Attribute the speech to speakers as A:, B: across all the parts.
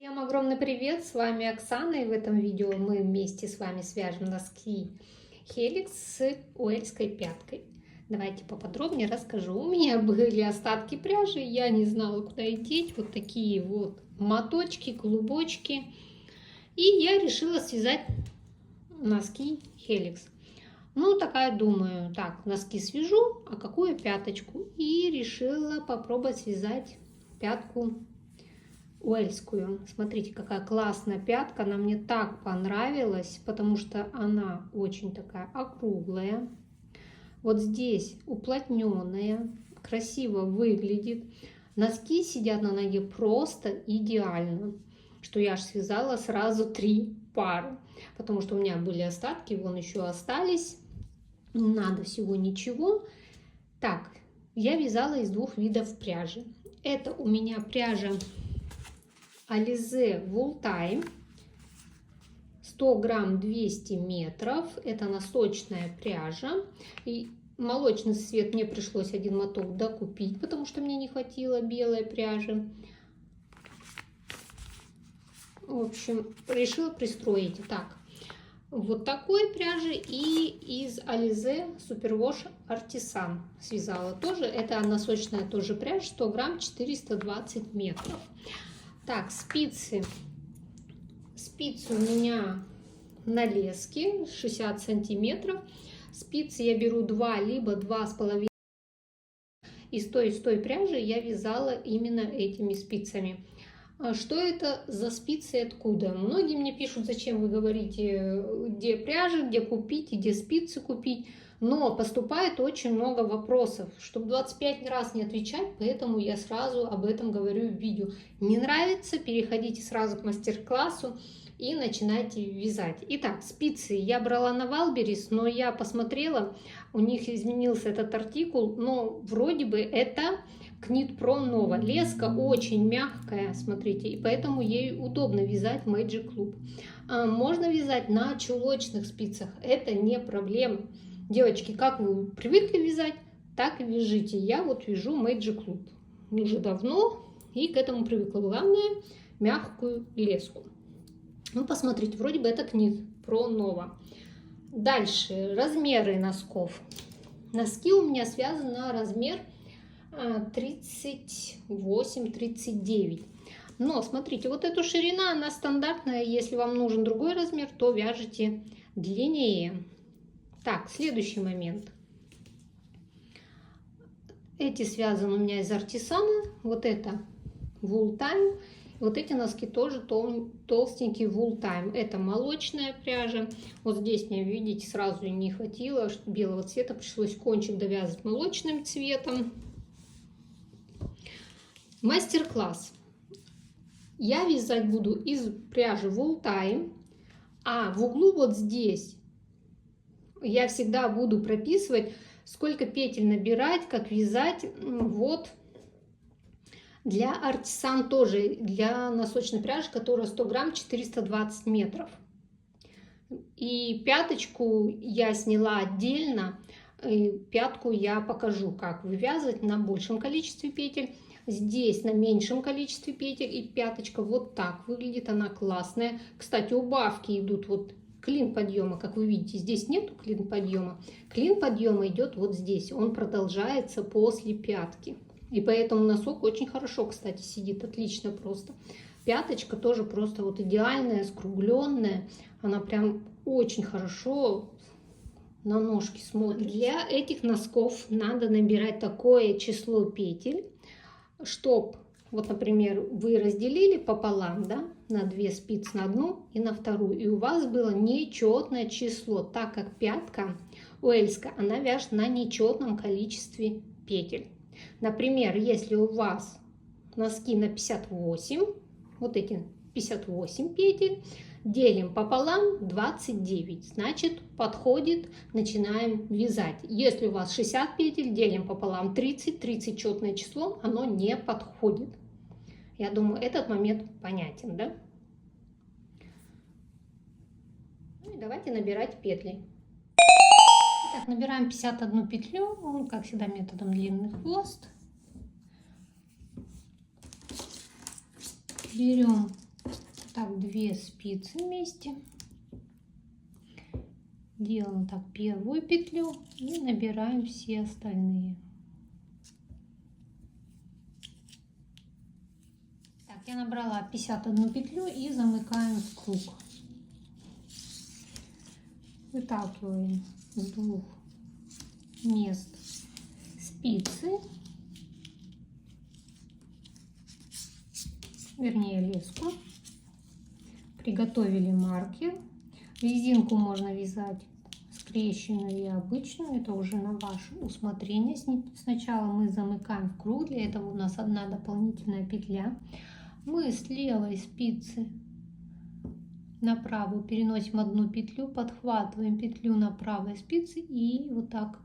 A: Всем огромный привет, с вами Оксана, и в этом видео мы вместе с вами свяжем носки Helix с уэльской пяткой. Давайте поподробнее расскажу. У меня были остатки пряжи, я не знала, куда их деть, вот такие вот моточки, клубочки, и я решила связать носки Helix. Ну, такая думаю, так, носки свяжу, а какую пяточку? И решила попробовать связать пятку уэльскую. Смотрите, какая классная пятка. Она мне так понравилась, потому что она очень такая округлая. Вот здесь уплотненная, красиво выглядит. Носки сидят на ноге просто идеально. Что я аж связала сразу 3 пары, потому что у меня были остатки, вон еще остались. Не надо всего ничего. Так, я вязала из 2 видов пряжи. Это у меня пряжа Alize Wool Time, 100 грамм 200 метров, это носочная пряжа, и молочный цвет мне пришлось один моток докупить, потому что мне не хватило белой пряжи. В общем, решила пристроить так, вот такой пряжи и из Alize Superwash Artisan связала тоже, это носочная тоже пряжа, 100 грамм 420 метров. Так, спицы. Спицы у меня на леске 60 сантиметров. Спицы я беру 2, либо 2,5. Из той пряжи я вязала именно этими спицами. Что это за спицы и откуда? Многие мне пишут, зачем вы говорите, где пряжа, где купить, где спицы купить. Но поступает очень много вопросов, чтобы 25 раз не отвечать, поэтому я сразу об этом говорю в видео. Не нравится, переходите сразу к мастер-классу и начинайте вязать. Итак, спицы я брала на Валберис, но я посмотрела, у них изменился этот артикул, но вроде бы это Knit Pro Nova. Леска очень мягкая, смотрите, и поэтому ей удобно вязать Magic Loop. Можно вязать на чулочных спицах, это не проблема. Девочки, как вы привыкли вязать, так и вяжите. Я вот вяжу Magic Loop уже давно и к этому привыкла. Главное, мягкую леску. Ну, посмотрите, вроде бы это Knit Pro Nova. Дальше, размеры носков. Носки у меня связаны на размер 38-39. Но смотрите, вот эта ширина, она стандартная. Если вам нужен другой размер, то вяжите длиннее. Так, следующий момент. Эти связаны у меня из Артисана. Вот это Wool Time. Вот эти носки тоже толстенькие Wool Time. Это молочная пряжа. Вот здесь мне, видите, сразу не хватило белого цвета. Пришлось кончик довязывать молочным цветом. Мастер-класс. Я вязать буду из пряжи Wool Time. А в углу вот здесь я всегда буду прописывать, сколько петель набирать, как вязать. Вот для Артисан тоже, для носочной пряжи, которая 100 грамм 420 метров. И пяточку я сняла отдельно. Пятку я покажу, как вывязывать на большем количестве петель. Здесь на меньшем количестве петель. И пяточка вот так выглядит, она классная. Кстати, убавки идут вот клин подъема, как вы видите, здесь нету клин подъема. Клин подъема идет вот здесь, он продолжается после пятки. И поэтому носок очень хорошо, кстати, сидит, отлично просто. Пяточка тоже просто вот идеальная, скругленная. Она прям очень хорошо на ножки смотрит. Для этих носков надо набирать такое число петель, чтобы, вот, например, вы разделили пополам, да, на 2 спицы, на одну и на вторую, и у вас было нечетное число, так как пятка уэльская, она вяжет на нечетном количестве петель. Например, если у вас носки на 58, вот эти 58 петель, делим пополам 29, значит подходит, начинаем вязать. Если у вас 60 петель, делим пополам 30 четное число, оно не подходит. Я думаю, этот момент понятен, да? Ну и давайте набирать петли. Итак, набираем 51 петлю, как всегда методом длинный хвост. Берем так 2 спицы вместе. Делаем так первую петлю и набираем все остальные. Так, я набрала 51 петлю и замыкаем в круг. Выталкиваем с 2 мест спицы, вернее леску. Приготовили маркер. Резинку можно вязать скрещенную и обычную, это уже на ваше усмотрение. Сначала мы замыкаем в круг, для этого у нас одна дополнительная петля. Мы с левой спицы на правую переносим одну петлю, подхватываем петлю на правой спице и вот так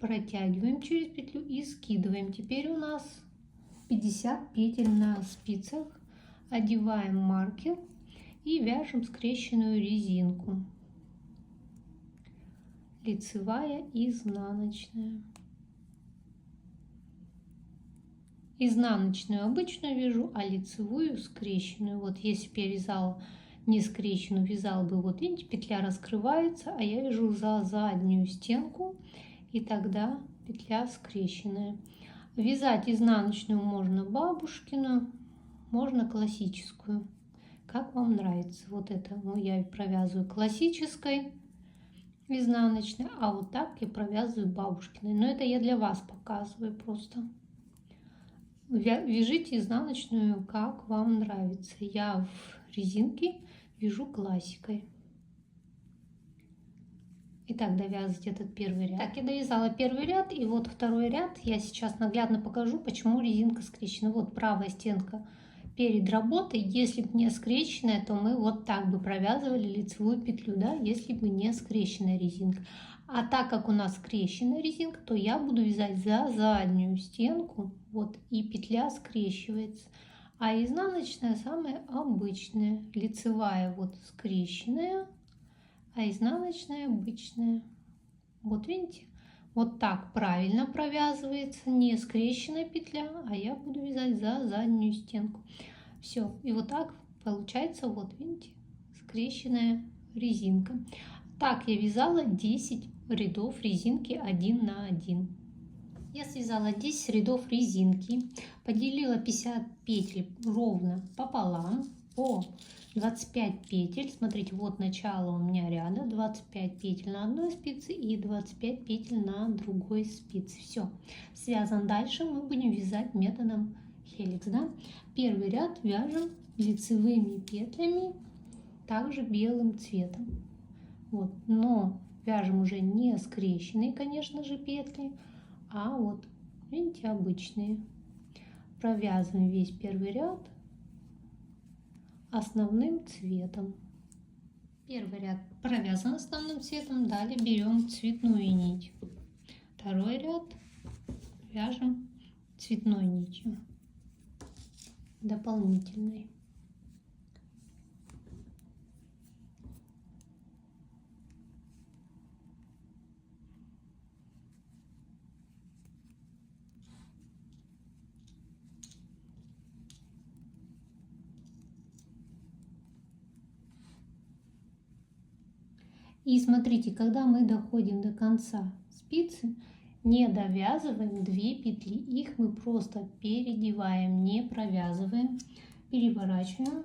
A: протягиваем через петлю и скидываем. Теперь у нас 50 петель на спицах. Одеваем маркер и вяжем скрещенную резинку. Лицевая, изнаночная. Изнаночную обычную вяжу, а лицевую скрещенную. Вот если бы я вязала не скрещенную, вязала бы, вот видите, петля раскрывается, а я вяжу за заднюю стенку, и тогда петля скрещенная. Вязать изнаночную можно бабушкину, можно классическую, как вам нравится. Вот это я провязываю классической изнаночной, а вот так я провязываю бабушкиной. Но это я для вас показываю просто. Вяжите изнаночную, как вам нравится. Я в резинке вяжу классикой. Итак, довязывать этот первый ряд. Так, я довязала первый ряд, и вот второй ряд. Я сейчас наглядно покажу, почему резинка скрещена. Вот правая стенка перед работой. Если бы не скрещенная, то мы вот так бы провязывали лицевую петлю, да, если бы не скрещенная резинка. А так как у нас скрещенная резинка, то я буду вязать за заднюю стенку, вот, и петля скрещивается. А изнаночная самая обычная, лицевая вот скрещенная, а изнаночная обычная. Вот видите, вот так правильно провязывается, не скрещенная петля, а я буду вязать за заднюю стенку. Все, и вот так получается, вот видите, скрещенная резинка. Так я вязала 10 рядов резинки 1 на 1. Я связала 10 рядов резинки, поделила 50 петель ровно пополам, по 25 петель. Смотрите, вот начало у меня ряда, 25 петель на одной спице и 25 петель на другой спице. Все, связан. Дальше мы будем вязать методом хеликс, да? Первый ряд вяжем лицевыми петлями, также белым цветом. Вот, но вяжем уже не скрещенные, конечно же, петли, а вот, видите, обычные. Провязываем весь первый ряд основным цветом. Первый ряд провязан основным цветом, далее берем цветную нить. Второй ряд вяжем цветной нитью дополнительной. И смотрите, когда мы доходим до конца спицы, не довязываем 2 петли, их мы просто переодеваем, не провязываем, переворачиваем.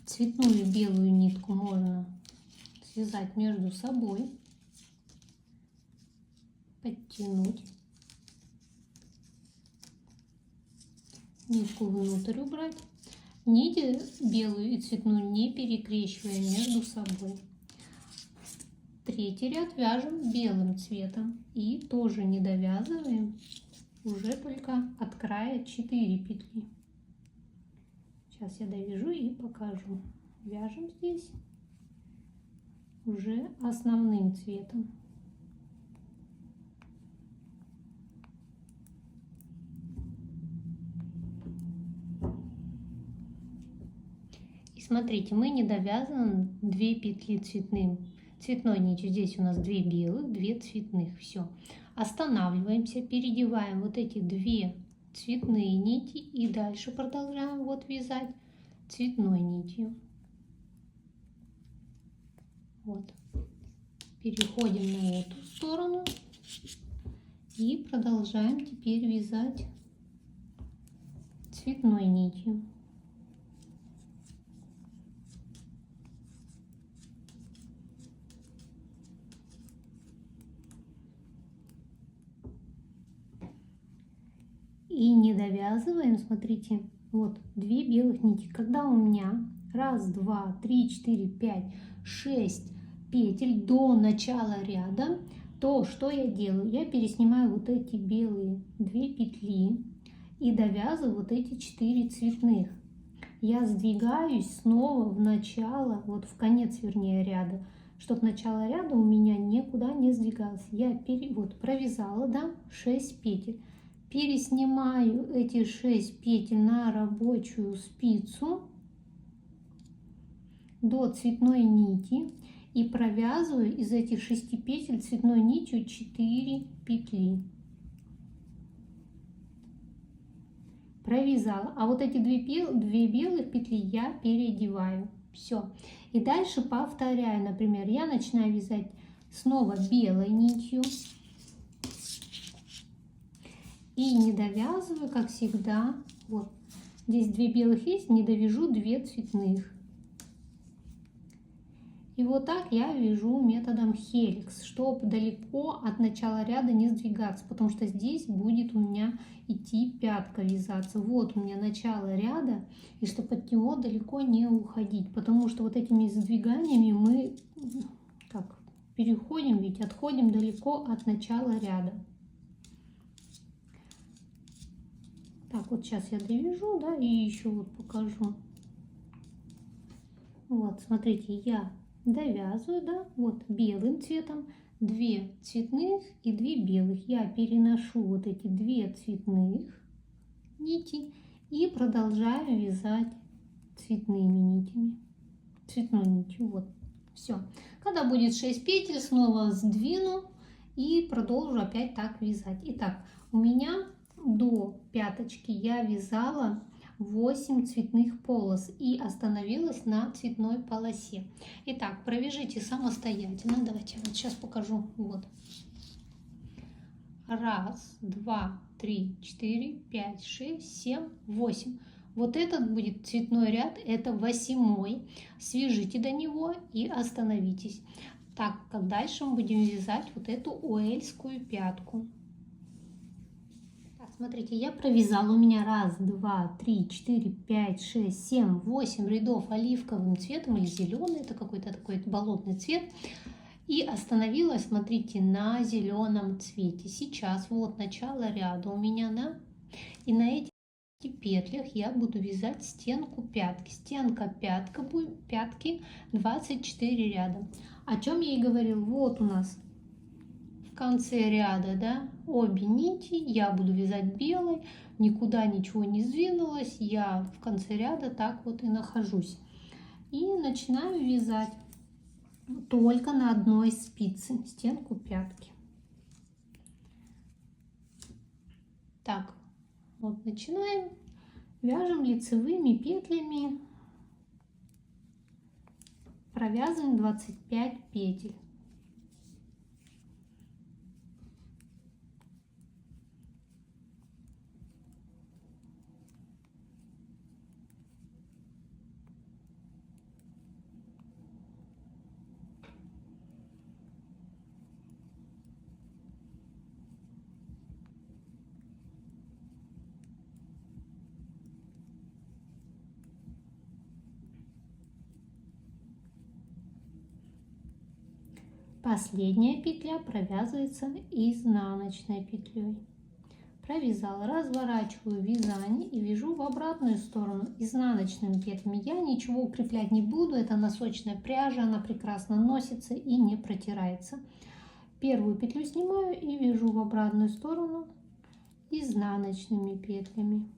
A: Цветную белую нитку можно связать между собой, подтянуть, нитку внутрь убрать, нити белую и цветную не перекрещиваем между собой. Третий ряд вяжем белым цветом и тоже не довязываем, уже только от края 4 петли. Сейчас я довяжу и покажу. Вяжем здесь уже основным цветом. И смотрите, мы не довязываем 2 петли цветной нитью. Здесь у нас 2 белых, 2 цветных. Все. Останавливаемся, переодеваем вот эти 2 цветные нити и дальше продолжаем вот вязать цветной нитью. Вот. Переходим на эту сторону и продолжаем теперь вязать цветной нитью. И не довязываем, смотрите, вот 2 белых нити. Когда у меня 1, 2, 3, 4, 5, 6 петель до начала ряда, то что я делаю? Я переснимаю вот эти белые 2 петли и довязываю вот эти 4 цветных. Я сдвигаюсь снова в начало, вот в конец, вернее, ряда, чтобы начало ряда у меня никуда не сдвигалось. Я вот провязала, да, 6 петель. Переснимаю эти 6 петель на рабочую спицу до цветной нити и провязываю из этих 6 петель цветной нитью 4 петли. Провязала. А вот эти 2 белых петли я переодеваю. Все. И дальше повторяю. Например, я начинаю вязать снова белой нитью. И не довязываю, как всегда. Вот. Здесь 2 белых есть, не довяжу 2 цветных. И вот так я вяжу методом хеликс, чтобы далеко от начала ряда не сдвигаться, потому что здесь будет у меня идти пятка вязаться. Вот у меня начало ряда, и чтобы от него далеко не уходить, потому что вот этими сдвиганиями мы как переходим, ведь отходим далеко от начала ряда. Так, вот сейчас я довяжу, да, и еще вот покажу. Вот, смотрите, я довязываю, да, вот белым цветом 2 цветных и 2 белых. Я переношу вот эти 2 цветных нити и продолжаю вязать цветными нитями, цветной нитью. Вот, все. Когда будет 6 петель, снова сдвину и продолжу опять так вязать. Итак, у меня до пяточки я вязала 8 цветных полос и остановилась на цветной полосе. Итак, провяжите самостоятельно. Давайте вот сейчас покажу. Вот. 1, 2, 3, 4, 5, 6, 7, 8. Вот этот будет цветной ряд, это 8-й. Свяжите до него и остановитесь. Так как дальше мы будем вязать вот эту уэльскую пятку. Смотрите, я провязала, у меня 1, 2, 3, 4, 5, 6, 7, 8 рядов оливковым цветом или зеленый, это какой-то такой болотный цвет. И остановилась, смотрите, на зеленом цвете. Сейчас вот начало ряда у меня, да, и на этих петлях я буду вязать стенку пятки. Стенка пятки 24 ряда. О чем я и говорил, вот у нас в конце ряда, да, обе нити я буду вязать белой, никуда ничего не сдвинулось, я в конце ряда так вот и нахожусь. И начинаю вязать только на одной спице стенку пятки. Так, вот начинаем, вяжем лицевыми петлями, провязываем 25 петель. Последняя петля провязывается изнаночной петлей. Провязала, разворачиваю вязание и вяжу в обратную сторону изнаночными петлями. Я ничего укреплять не буду, это носочная пряжа, она прекрасно носится и не протирается. Первую петлю снимаю и вяжу в обратную сторону изнаночными петлями.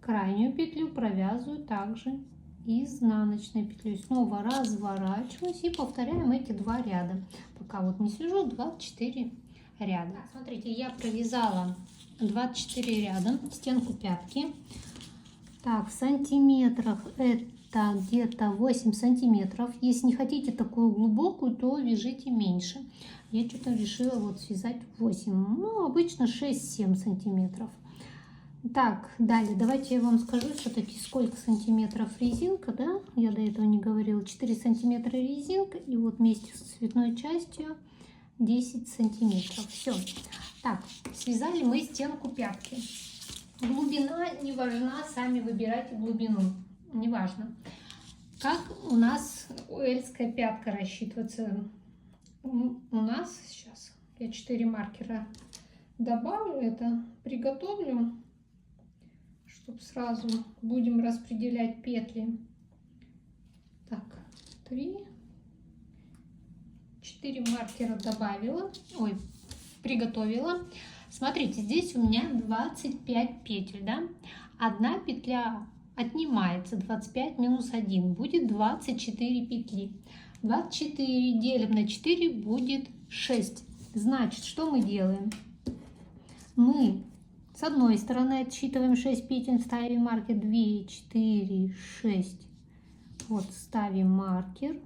A: крайнюю петлю провязываю также изнаночной петлей. Снова разворачиваюсь и повторяем эти 2 ряда. Пока вот не свяжу 24 ряда. Смотрите, я провязала 24 ряда, стенку пятки. Так, в сантиметрах это где-то 8 сантиметров. Если не хотите такую глубокую, то вяжите меньше. Я что-то решила вот связать 8, ну обычно 6-7 сантиметров. Так, далее давайте я вам скажу все-таки сколько сантиметров резинка, да? Я до этого не говорила. 4 сантиметра резинка и вот вместе с цветной частью 10 сантиметров. Все. Так, связали мы стенку пятки. Глубина не важна, сами выбирайте глубину, не важно. Как у нас эльская пятка рассчитывается? У нас сейчас я 4 маркера добавлю, это приготовлю, чтобы сразу будем распределять петли. Так, 3, 4 маркера добавила, приготовила. Смотрите, здесь у меня 25 петель, да? Одна петля отнимается, 25 минус 1, будет 24 петли. 24 делим на 4 будет 6. Значит, что мы делаем? Мы с одной стороны отсчитываем 6 петель, ставим маркер 2, 4, 6. Вот ставим маркер.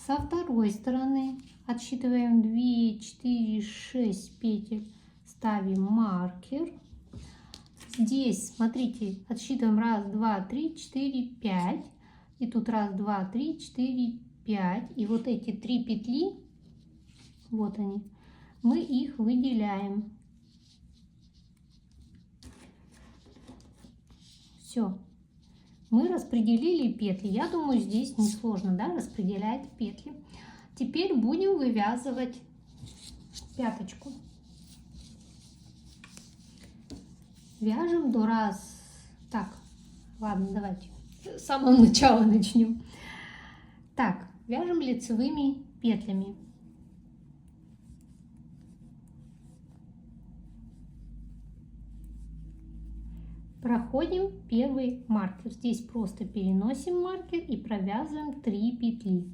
A: Со второй стороны отсчитываем 2, 4, 6 петель, ставим маркер. Здесь, смотрите, отсчитываем 1, 2, 3, 4, 5. И тут 1, 2, 3, 4, 5. И вот эти 3 петли, вот они, мы их выделяем. Все. Мы распределили петли. Я думаю, здесь несложно, да, распределять петли. Теперь будем вывязывать пяточку. Вяжем до раз. Так, ладно, давайте с самого начала начнем. Так, вяжем лицевыми петлями. Проходим первый маркер. Здесь просто переносим маркер и провязываем 3 петли.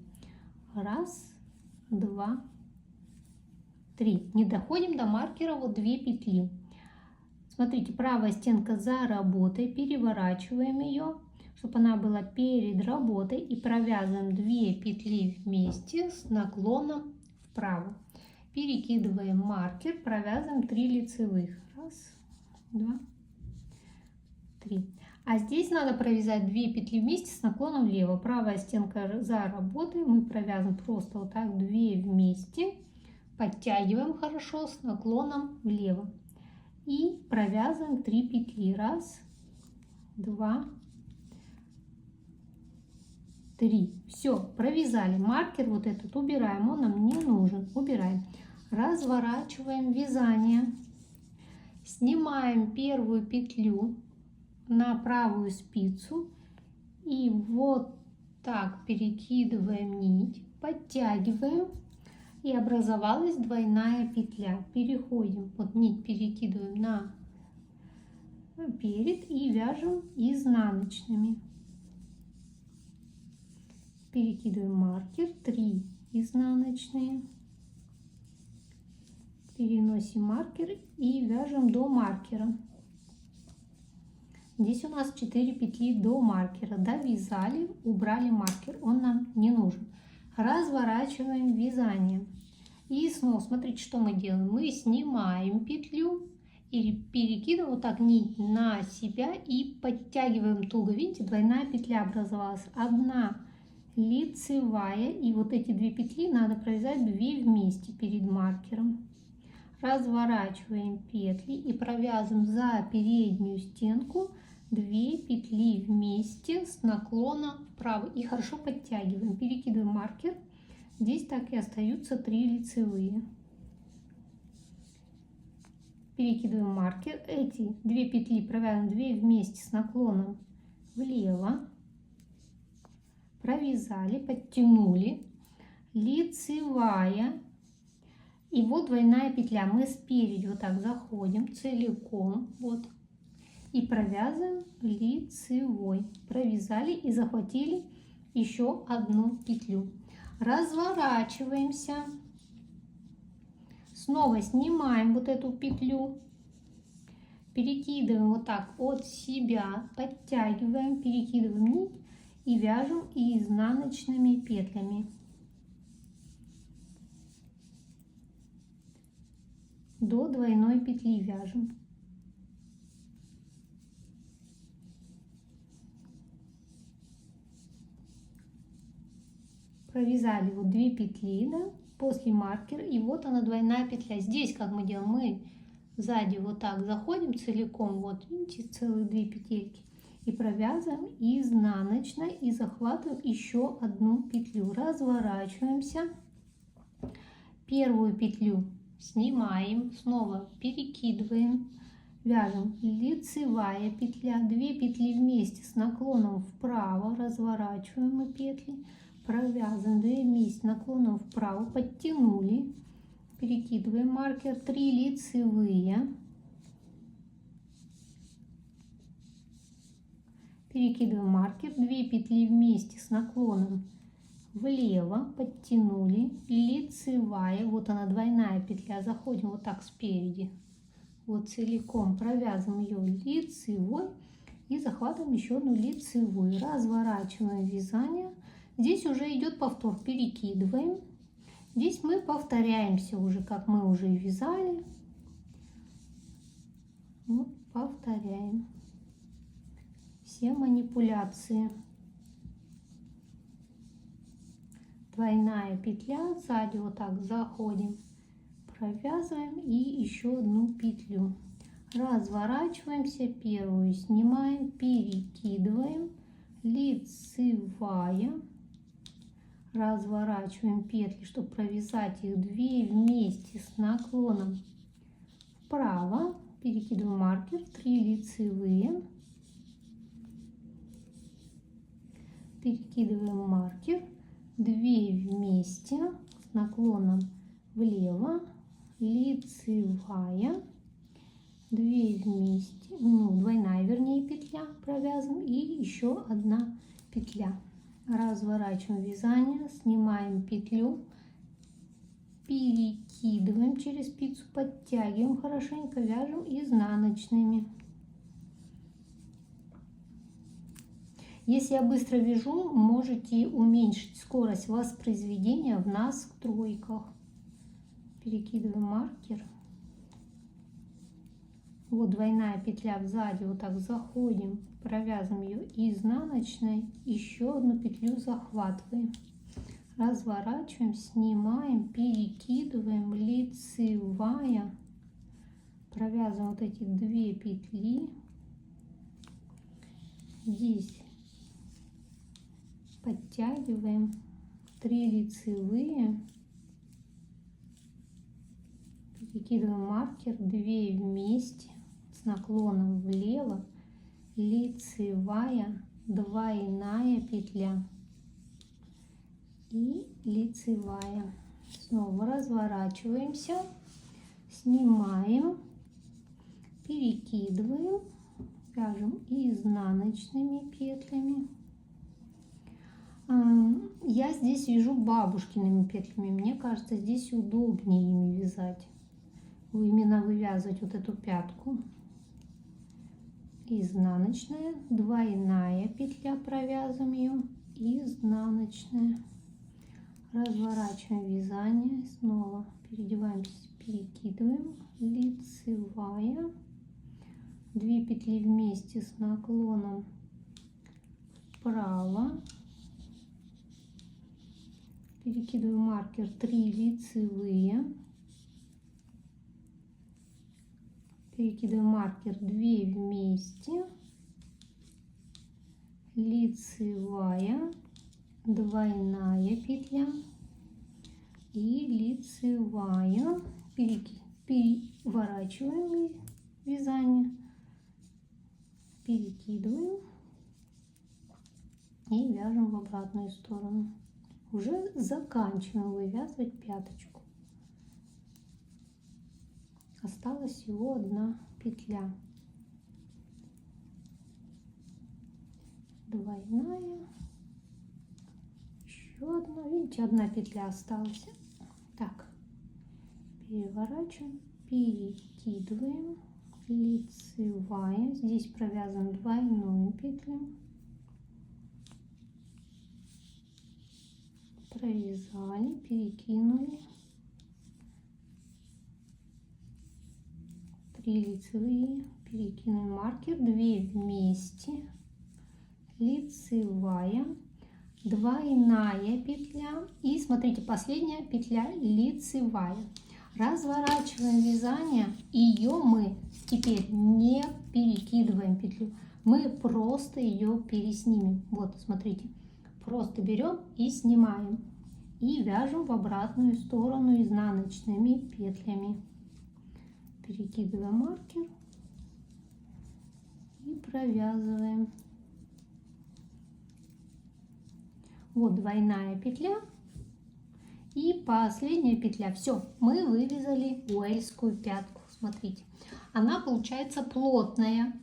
A: 1, 2, 3. Не доходим до маркера, вот 2 петли. Смотрите, правая стенка за работой, переворачиваем ее, чтобы она была перед работой, и провязываем 2 петли вместе с наклоном вправо. Перекидываем маркер, провязываем 3 лицевых. 1, 2, 3. А здесь надо провязать 2 петли вместе с наклоном влево. Правая стенка за работой, мы провязываем просто вот так 2 вместе, подтягиваем хорошо с наклоном влево и провязываем 3 петли. 1, 2, 3. Все, провязали. Маркер вот этот убираем, он нам не нужен. Убираем. Разворачиваем вязание, снимаем первую петлю на правую спицу и вот так перекидываем нить, подтягиваем, и образовалась двойная петля. Переходим, вот нить перекидываем на перед и вяжем изнаночными. Перекидываем маркер, 3 изнаночные, переносим маркер и вяжем до маркера. Здесь у нас 4 петли до маркера. Довязали, убрали маркер, он нам не нужен. Разворачиваем вязание. И снова смотрите, что мы делаем. Мы снимаем петлю и перекидываем вот так нить на себя и подтягиваем туго. Видите, двойная петля образовалась. Одна лицевая, и вот эти 2 петли надо провязать 2 вместе перед маркером. Разворачиваем петли и провязываем за переднюю стенку 2 петли вместе с наклоном вправо и хорошо подтягиваем. Перекидываем маркер. Здесь так и остаются 3 лицевые. Перекидываем маркер. Эти 2 петли провязываем 2 вместе с наклоном влево. Провязали, подтянули. Лицевая. И вот двойная петля. Мы спереди вот так заходим целиком, вот, и провязываем лицевой. Провязали и захватили еще одну петлю. Разворачиваемся. Снова снимаем вот эту петлю. Перекидываем вот так от себя, подтягиваем, перекидываем нить и вяжем изнаночными петлями. До двойной петли вяжем. Провязали вот 2 петли, да, после маркера, и вот она двойная петля. Здесь как мы делаем? Мы сзади вот так заходим целиком, вот видите, целые 2 петельки, и провязываем изнаночной и захватываем еще одну петлю. Разворачиваемся, первую петлю снимаем, снова перекидываем, вяжем лицевая петля, 2 петли вместе с наклоном вправо, разворачиваем мы петли, провязываем 2 вместе наклоном вправо, подтянули, перекидываем маркер, 3 лицевые, перекидываем маркер, 2 петли вместе с наклоном влево, подтянули, лицевая, вот она двойная петля, заходим вот так спереди, вот целиком, провязываем ее лицевой и захватываем еще одну лицевую, разворачиваем вязание. Здесь уже идет повтор, перекидываем. Здесь мы повторяемся уже, как мы уже и вязали. Вот, повторяем все манипуляции. Двойная петля, сзади вот так заходим, провязываем и еще одну петлю. Разворачиваемся, первую снимаем, перекидываем, лицевая, разворачиваем петли, чтобы провязать их 2 вместе с наклоном вправо, перекидываем маркер, 3 лицевые, перекидываем маркер, 2 вместе с наклоном влево, лицевая, 2 вместе, двойная вернее петля, провязываем и еще одна петля. Разворачиваем вязание, снимаем петлю, перекидываем через спицу, подтягиваем хорошенько, вяжем изнаночными. Если я быстро вяжу, можете уменьшить скорость воспроизведения в настройках. Перекидываем маркер. Вот двойная петля сзади, вот так заходим, провязываем ее изнаночной, еще одну петлю захватываем, разворачиваем, снимаем, перекидываем, лицевая, провязываем вот эти 2 петли, здесь подтягиваем, 3 лицевые, перекидываем маркер, 2 вместе с наклоном влево, лицевая, двойная петля и лицевая. Снова разворачиваемся, снимаем, перекидываем, вяжем изнаночными петлями. Я здесь вяжу бабушкиными петлями, мне кажется, здесь удобнее ими вязать. Именно вывязывать вот эту пятку. Изнаночная, двойная петля, провязываем ее, изнаночная, разворачиваем вязание, снова переодеваемся, перекидываем, лицевая, 2 петли вместе с наклоном вправо, перекидываем маркер, 3 лицевые, перекидываем маркер, 2 вместе, лицевая, двойная петля и лицевая, переворачиваем вязание, перекидываем и вяжем в обратную сторону. Уже заканчиваем вывязывать пяточку. Осталась всего одна петля. Двойная. Еще одна. Видите, одна петля осталась. Так, переворачиваем, перекидываем, лицевая. Здесь провязываем двойную петлю. Провязали, перекинули. 3 лицевые, перекинули маркер, 2 вместе, лицевая, двойная петля и смотрите, последняя петля лицевая. Разворачиваем вязание, ее мы теперь не перекидываем петлю, мы просто ее переснимем. Вот, смотрите, просто берем и снимаем и вяжем в обратную сторону изнаночными петлями. Перекидываем маркер и провязываем. Вот двойная петля и последняя петля. Все, мы вывязали уэльскую пятку. Смотрите, она получается плотная,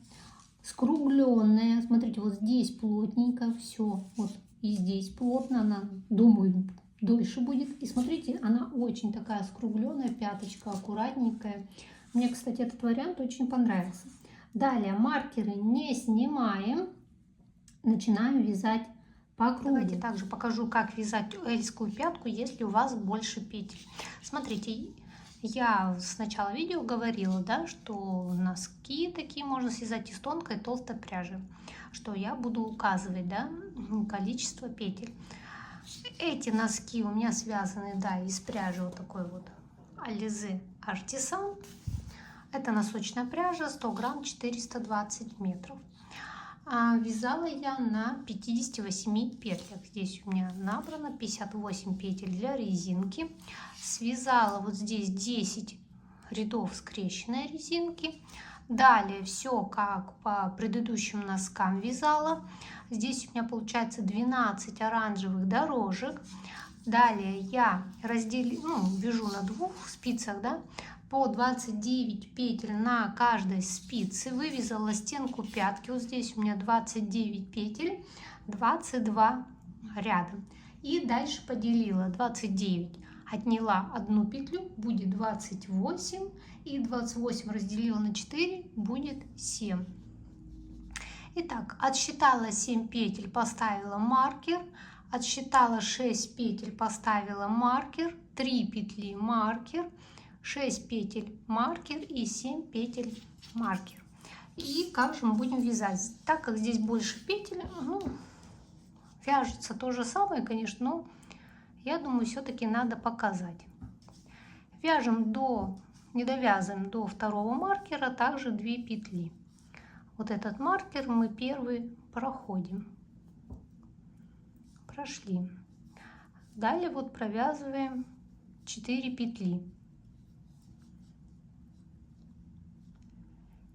A: скругленная. Смотрите, вот здесь плотненько, все, вот и здесь плотно. Она, думаю, дольше будет. И смотрите, она очень такая скругленная, пяточка аккуратненькая. Мне, кстати, этот вариант очень понравился. Далее маркеры не снимаем, начинаем вязать по кругу. Давайте также покажу, как вязать эльскую пятку, если у вас больше петель. Смотрите, я с начала видео говорила, да, что носки такие можно связать из тонкой и толстой пряжи, что я буду указывать, да, количество петель. Эти носки у меня связаны, да, из пряжи вот такой вот Alize Artisan. Это носочная пряжа, 100 грамм, 420 метров. Вязала я на 58 петлях. Здесь у меня набрано 58 петель для резинки. Связала вот здесь 10 рядов скрещенной резинки. Далее все как по предыдущим носкам вязала. Здесь у меня получается 12 оранжевых дорожек. Далее я вяжу на 2 спицах, да, по 29 петель на каждой спице. Вывязала стенку пятки. Вот здесь у меня 29 петель, 22 ряда. И дальше поделила 29. Отняла одну петлю, будет 28. И 28 разделила на 4, будет 7. Итак, отсчитала 7 петель, поставила маркер. Отсчитала 6 петель, поставила маркер. 3 петли маркер. 6 петель маркер и 7 петель маркер. И как же мы будем вязать? Так как здесь больше петель, вяжется то же самое, конечно, но я думаю, все-таки надо показать. Вяжем не довязываем до второго маркера, также 2 петли. Вот этот маркер мы первый проходим. Прошли. Далее вот провязываем 4 петли.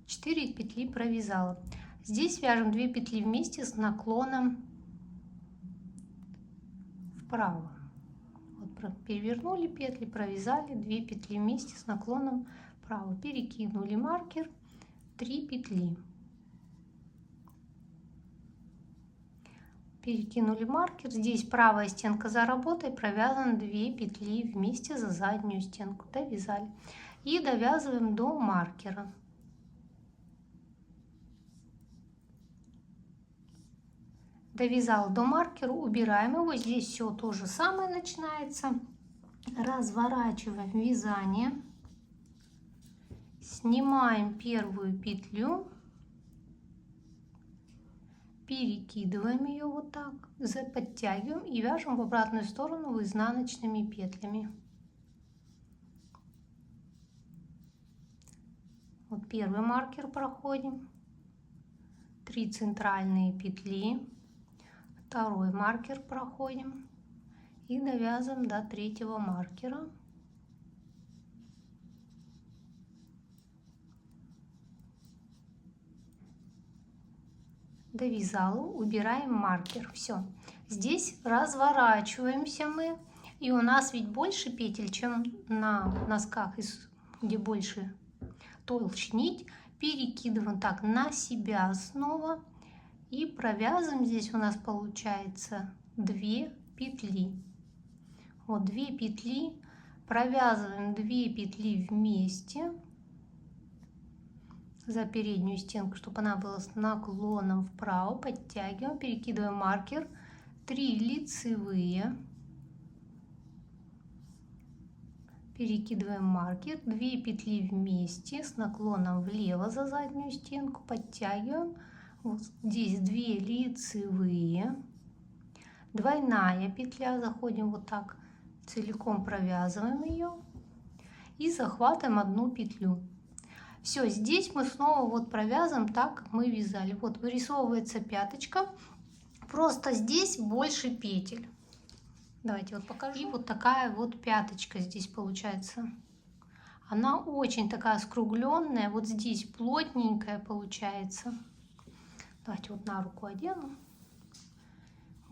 A: 4 петли провязала. Здесь вяжем 2 петли вместе с наклоном вправо. Вот перевернули петли, провязали 2 петли вместе с наклоном вправо. Перекинули маркер, 3 петли. Перекинули маркер. Здесь правая стенка за работой, провязаны 2 петли вместе за заднюю стенку. Довязали. И довязываем до маркера. Довязала до маркера, убираем его. Здесь все то же самое начинается. Разворачиваем вязание. Снимаем первую петлю. Перекидываем ее вот так. Подтягиваем и вяжем в обратную сторону изнаночными петлями. Вот первый маркер проходим. 3 центральные петли. Второй маркер проходим и довязываем до 3-го маркера. Довязала, убираем маркер. Все. Здесь разворачиваемся мы. И у нас ведь больше петель, чем на носках, где больше толщ нить, перекидываем так на себя снова и провязываем. Здесь у нас получается 2 петли. Вот 2 петли, провязываем 2 петли вместе за переднюю стенку, чтобы она была с наклоном вправо, подтягиваем, перекидываем маркер, 3 лицевые, перекидываем маркер, 2 петли вместе с наклоном влево за заднюю стенку, подтягиваем, вот здесь 2 лицевые, двойная петля, заходим вот так, целиком провязываем ее и захватываем 1 петлю. Все, здесь мы снова вот провязываем так, как мы вязали. Вот вырисовывается пяточка, просто здесь больше петель. Давайте вот покажу. И вот такая вот пяточка здесь получается. Она очень такая скругленная, вот здесь плотненькая получается. Давайте вот на руку одену.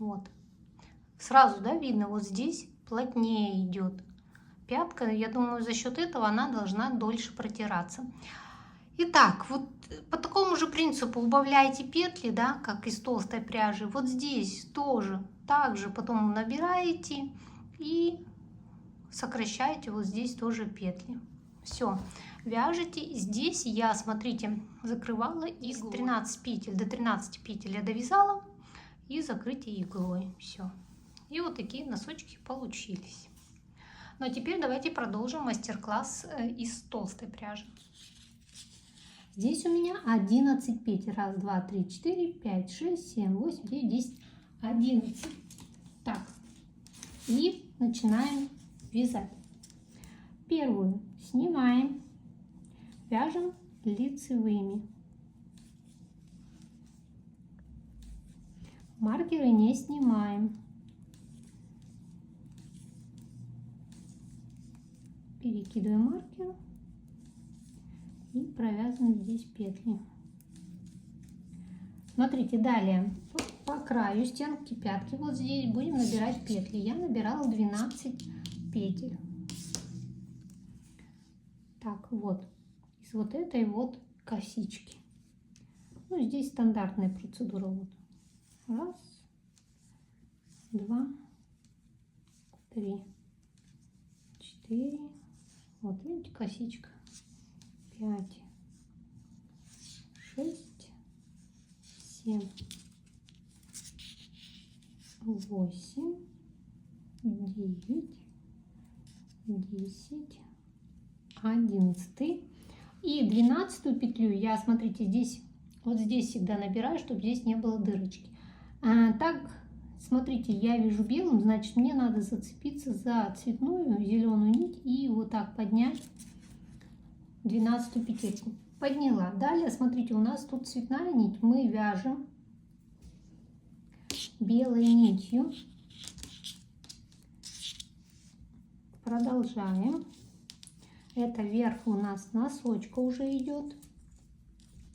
A: Вот. Сразу, да, видно, вот здесь плотнее идет пятка. Я думаю, за счет этого она должна дольше протираться. Итак, вот по такому же принципу убавляете петли, да, как из толстой пряжи. Вот здесь тоже также потом набираете и сокращаете вот здесь тоже петли. Все, вяжете. Здесь я, смотрите, закрывала из 13 петель, до 13 петель я довязала и закрытие иглой. Все. И вот такие носочки получились. Ну а теперь давайте продолжим мастер-класс из толстой пряжи. Здесь у меня 11 петель. 1, 2, 3, 4, 5, 6, 7, 8, 9, 10, 11. Так, и начинаем вязать. Первую снимаем, вяжем лицевыми. Маркеры не снимаем. Перекидываем маркер и провязываем здесь петли. Смотрите, далее по краю стенки пятки вот здесь будем набирать петли. Я набирала 12 петель. Так, вот из вот этой вот косички. Ну, здесь стандартная процедура. Вот. 1, 2, 3, 4. Вот видите, косичка. 5, 6, 7, 8, 9, 10, 11. И 12 петлю я, смотрите, здесь, вот здесь всегда набираю, чтобы здесь не было дырочки. Так, смотрите, я вяжу белым, значит, мне надо зацепиться за цветную зеленую нить и вот так поднять 12 петельку. Подняла. Далее, смотрите, у нас тут цветная нить. Мы вяжем белой нитью. Продолжаем. Это вверх у нас носочка уже идет.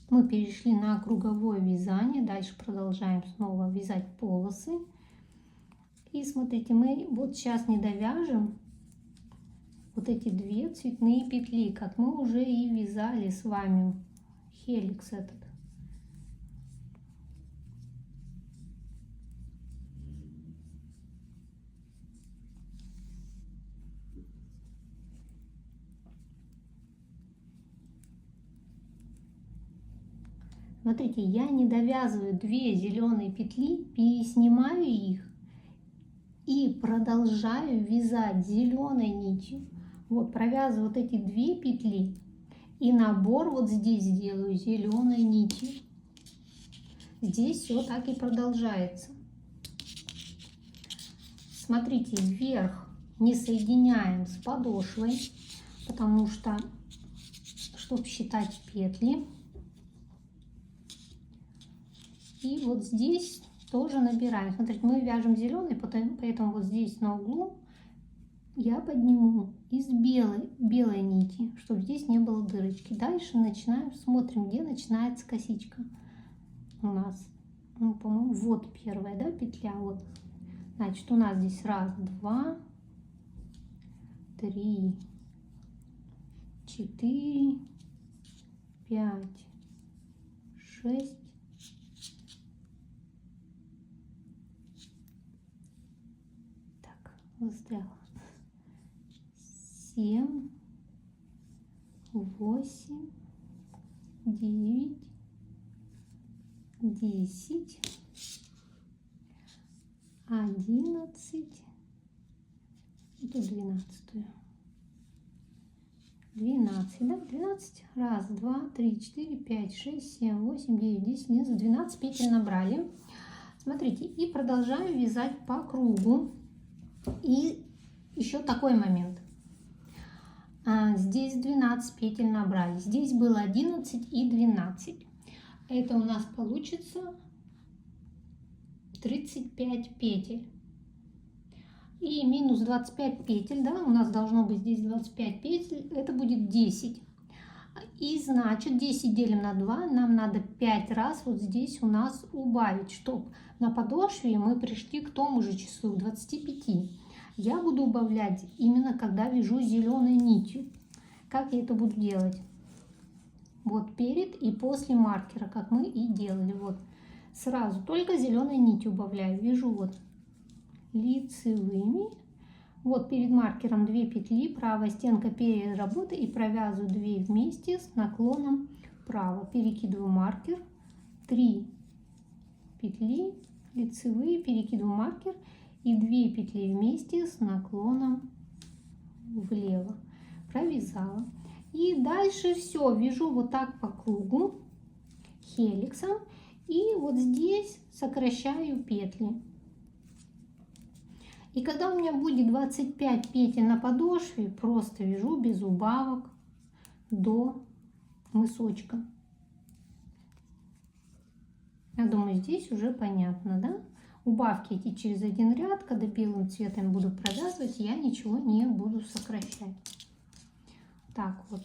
A: Мы перешли на круговое вязание. Дальше продолжаем снова вязать полосы. И смотрите, мы вот сейчас не довяжем вот эти 2 цветные петли, как мы уже и вязали с вами хеликс этот. Смотрите, я не довязываю 2 зеленые петли, переснимаю их и продолжаю вязать зеленой нитью. Вот, провязываю вот эти 2 петли и набор вот здесь делаю зеленой нитью. Здесь все так и продолжается. Смотрите, вверх не соединяем с подошвой, потому что, чтобы считать петли. И вот здесь тоже набираем. Смотрите, мы вяжем зеленый, поэтому вот здесь на углу я подниму из белой нити, чтобы здесь не было дырочки. Дальше начинаем, смотрим, где начинается косичка у нас. Ну, по-моему, вот первая, да, петля. Вот. Значит, у нас здесь 1, 2, 3, 4, 5, 6. Так, застряла. 7, 8, 9, 10, 11, это 12-ю. 12, да? 12. Раз, два, три, 4, 5, 6, 7, 8, 9, 10, 11, 12 петель набрали. Смотрите, и продолжаю вязать по кругу. И еще такой момент. Здесь 12 петель набрали. Здесь было 11 и 12. Это у нас получится 35 петель. И минус 25 петель, да, у нас должно быть здесь 25 петель, это будет 10. И значит 10 делим на 2, нам надо 5 раз вот здесь у нас убавить, чтобы на подошве мы пришли к тому же числу, 25. Я буду убавлять именно когда вяжу зеленой нитью. Как я это буду делать? Вот перед и после маркера, как мы и делали. Вот сразу только зеленой нитью убавляю, вяжу вот лицевыми. Вот перед маркером 2 петли, правая стенка перед работой и провязываю 2 вместе с наклоном вправо. Перекидываю маркер, 3 петли лицевые, перекидываю маркер и 2 петли вместе с наклоном влево. Провязала. И дальше все вяжу вот так по кругу хеликсом. И вот здесь сокращаю петли. И когда у меня будет 25 петель на подошве, просто вяжу без убавок до мысочка. Я думаю, здесь уже понятно, да? Убавки эти через один ряд, когда белым цветом буду провязывать, я ничего не буду сокращать. Так вот,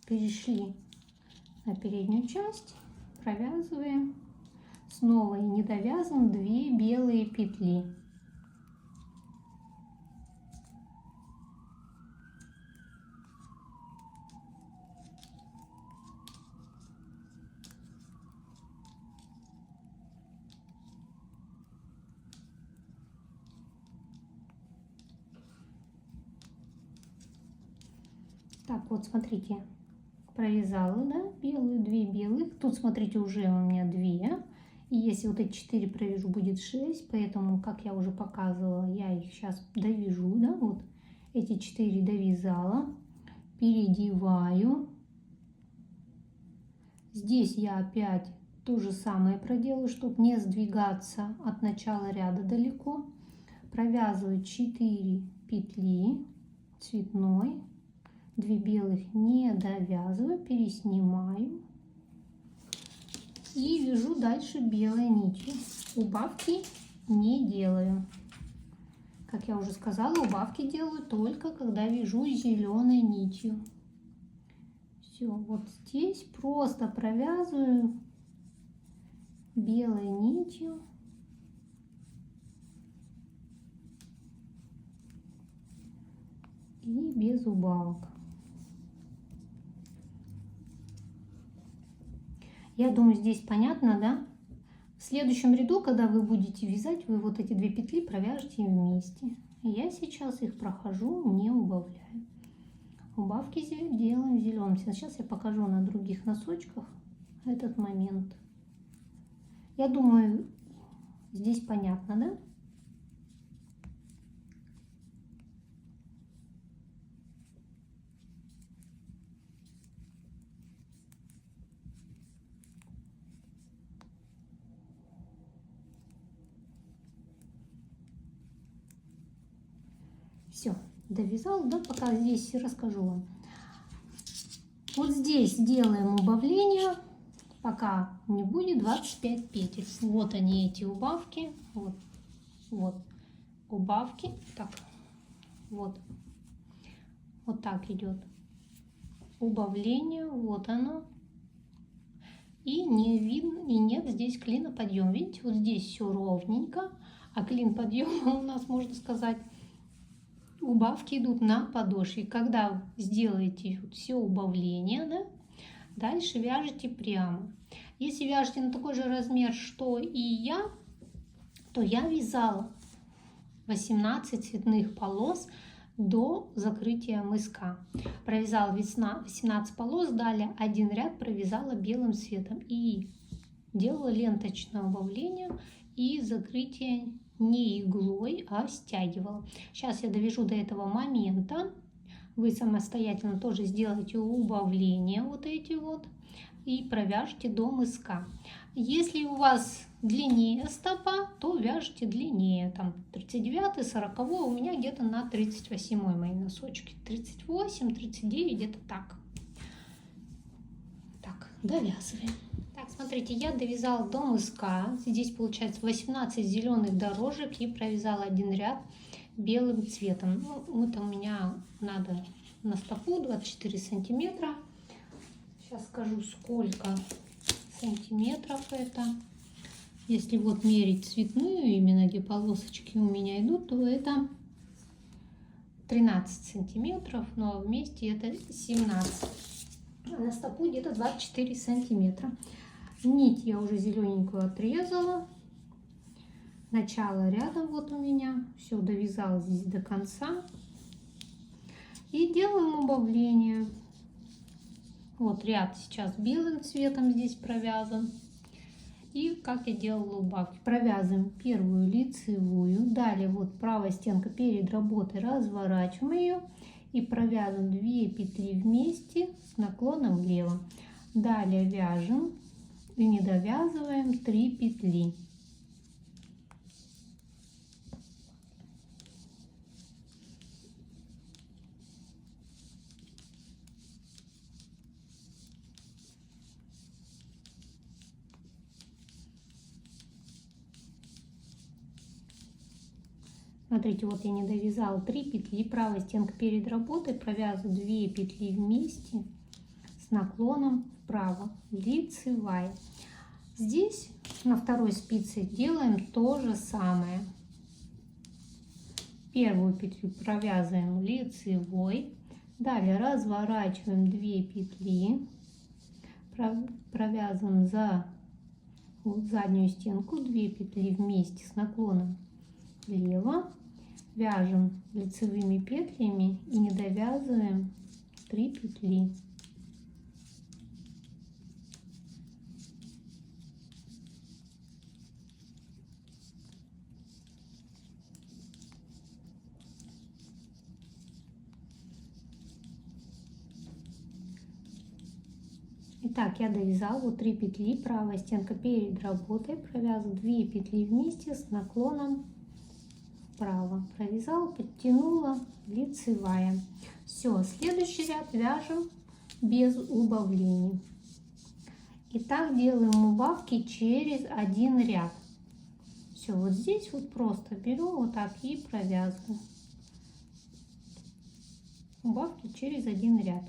A: перешли на переднюю часть, провязываем. Снова и не довязан 2 белые петли. Так, вот смотрите, провязала, да, белую, 2 белых. Тут, смотрите, уже у меня 2. И если вот эти 4 провяжу, будет 6. Поэтому, как я уже показывала, я их сейчас довяжу, да, вот эти 4 довязала. Переодеваю. Здесь я опять то же самое проделаю, чтобы не сдвигаться от начала ряда далеко. Провязываю 4 петли цветной. 2 белых не довязываю, переснимаю и вяжу дальше белой нитью. Убавки не делаю. Как я уже сказала, убавки делаю только когда вяжу зеленой нитью. Все, вот здесь просто провязываю белой нитью. И без убавок. Я думаю, здесь понятно, да? В следующем ряду, когда вы будете вязать, вы вот эти 2 петли провяжете вместе. Я сейчас их прохожу, не убавляю. Убавки делаем зеленым. Сейчас я покажу на других носочках этот момент. Я думаю, здесь понятно, да? Все, довязала, да, пока здесь расскажу вам. Вот здесь делаем убавление, пока не будет 25 петель. Вот они, эти убавки, вот убавки, так, вот так идет убавление, вот оно. И не видно, и нет здесь клиноподъем. Видите, вот здесь все ровненько, а клин подъема у нас, можно сказать, убавки идут на подошве. Когда сделаете все убавления, да, Дальше вяжете прямо. Если вяжете на такой же размер, что и я, то я вязала 18 цветных полос до закрытия мыска. Провязала 18 полос, далее один ряд провязала белым цветом и делала ленточное убавление и закрытие не иглой, а стягивала. Сейчас я довяжу до этого момента. Вы самостоятельно тоже сделаете убавления вот эти вот и провяжите до мыска. Если у вас длиннее стопа, то вяжите длиннее, там 39, 40, у меня где-то на 38 мои носочки, 38, 39, где-то так. Так, довязываем. Так, смотрите, я довязала до мыска, здесь получается 18 зеленых дорожек и провязала один ряд белым цветом. Ну, вот у меня надо на стопу 24 сантиметра. Сейчас скажу, сколько сантиметров это. Если вот мерить цветную, именно где полосочки у меня идут, то это 13 сантиметров, но вместе это 17. А на стопу где-то 24 сантиметра. Нить я уже зелененькую отрезала. Начало ряда вот у меня. Все, довязала здесь до конца. И делаем убавление. Вот ряд сейчас белым цветом здесь провязан. И как я делала убавки. Провязываем первую лицевую. Далее вот правая стенка перед работой разворачиваем ее. И провязываем 2 петли вместе с наклоном влево. Далее вяжем и не довязываем 3 петли. Смотрите, вот я не довязала 3 петли, правая стенка перед работой, провязываю 2 петли вместе с наклоном вправо, лицевая. Здесь на второй спице делаем то же самое. Первую петлю провязываем лицевой, далее разворачиваем 2 петли, провязываем за заднюю стенку 2 петли вместе с наклоном влево. Вяжем лицевыми петлями и не довязываем 3 петли. Итак, я довязала вот 3 петли, правая стенка перед работой, провязываю 2 петли вместе с наклоном вправо, провязала, подтянула, лицевая. Все, следующий ряд вяжем без убавлений. Итак, делаем убавки через один ряд. Все, вот здесь вот просто беру вот так и провязываю убавки через один ряд,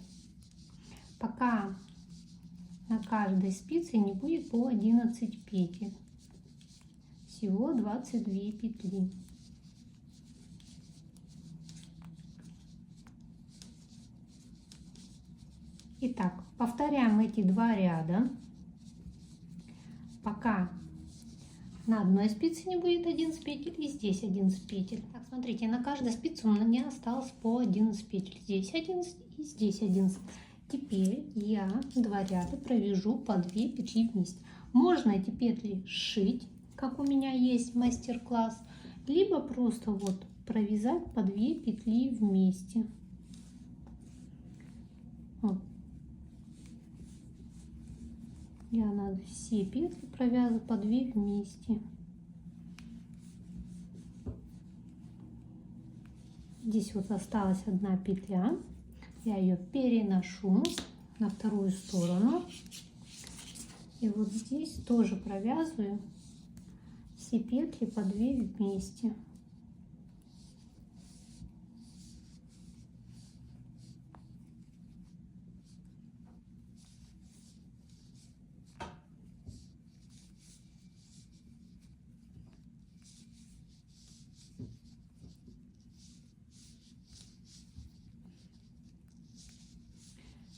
A: пока на каждой спице не будет по 11 петель, всего 22 петли. Итак, повторяем эти два ряда, пока на одной спице не будет 11 петель и здесь 11 петель. Так, смотрите, на каждой спице у меня осталось по 11 петель. Здесь 11 и здесь 11. Теперь я два ряда провяжу по 2 петли вместе. Можно эти петли сшить, как у меня есть мастер-класс, либо просто вот провязать по 2 петли вместе. Вот. Я надо все петли провязываю по 2 вместе. Здесь вот осталась одна петля. Я ее переношу на вторую сторону. И вот здесь тоже провязываю все петли по 2 вместе.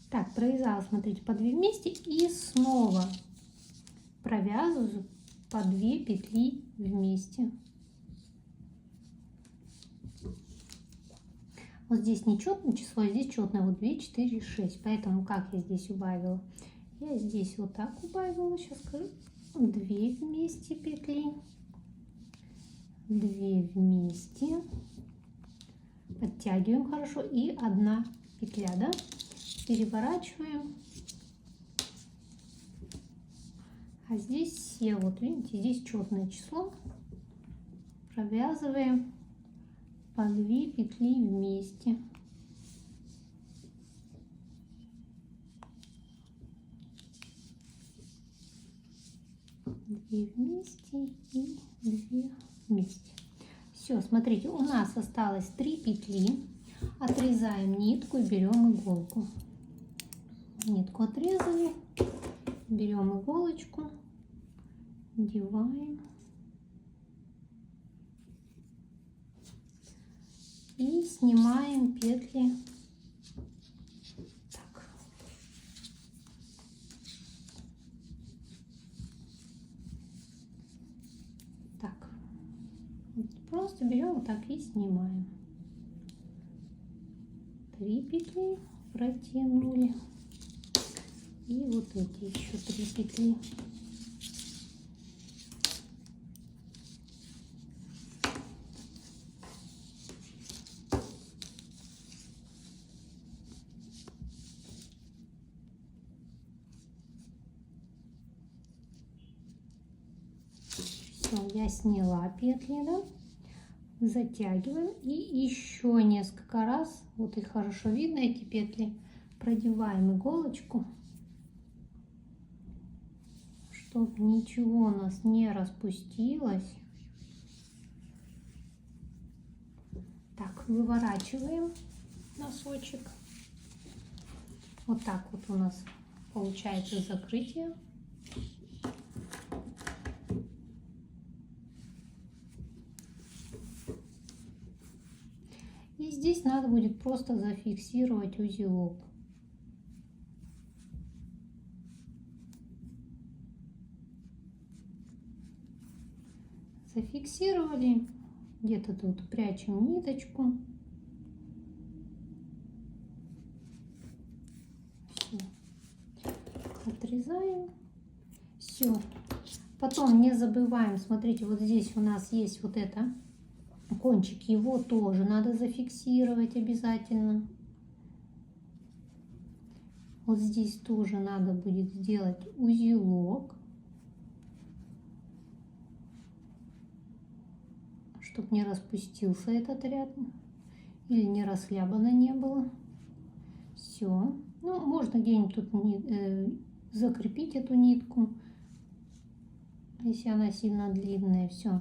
A: Так, Так, провязала, смотрите, по 2 вместе и снова провязываю по 2 петли вместе. Вот здесь нечетное число, а здесь четное. Вот 2, 4, 6. Поэтому как я здесь убавила? Я здесь вот так убавила. Сейчас скажу. 2 вместе петли. 2 вместе. Подтягиваем хорошо. И 1 петля, да? Переворачиваем. А здесь все, вот видите, здесь четное число. Провязываем по 2 петли вместе. Две вместе и 2 вместе. Все, смотрите, у нас осталось 3 петли. Отрезаем нитку и берем иголку. Нитку отрезали, берем иголочку, надеваем и снимаем петли. Так. Так. Просто берем вот так и снимаем. 3 петли протянули. И вот эти еще 3 петли. Все, я сняла петли, да? Затягиваем и еще несколько раз, вот их хорошо видно, эти петли, продеваем иголочку, чтобы ничего у нас не распустилось. Так, выворачиваем носочек. Вот так вот у нас получается закрытие. И здесь надо будет просто зафиксировать узелок. Зафиксировали. Где-то тут прячем ниточку. Все. Отрезаем. Все. Потом не забываем, смотрите, вот здесь у нас есть вот это. Кончик, его тоже надо зафиксировать обязательно. Вот здесь тоже надо будет сделать узелок, чтобы не распустился этот ряд или не расхлябано не было. Все. Ну, можно где-нибудь тут закрепить эту нитку, если она сильно длинная. Все.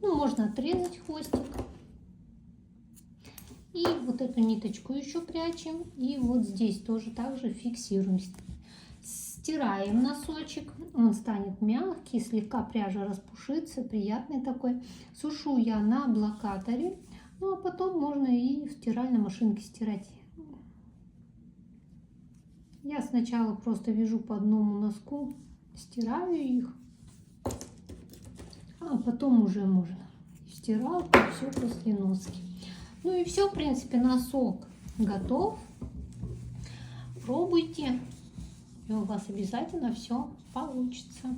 A: Ну, можно отрезать хвостик. И вот эту ниточку еще прячем. И вот здесь тоже также фиксируем. Стираем носочек. Он станет мягкий, слегка пряжа распушится, приятный такой. Сушу я на блокаторе. Ну, а потом можно и в стиральной машинке стирать. Я сначала просто вяжу по одному носку, стираю их. А потом уже можно стиралку, все после носки. Ну и все, в принципе, носок готов. Пробуйте, и у вас обязательно все получится.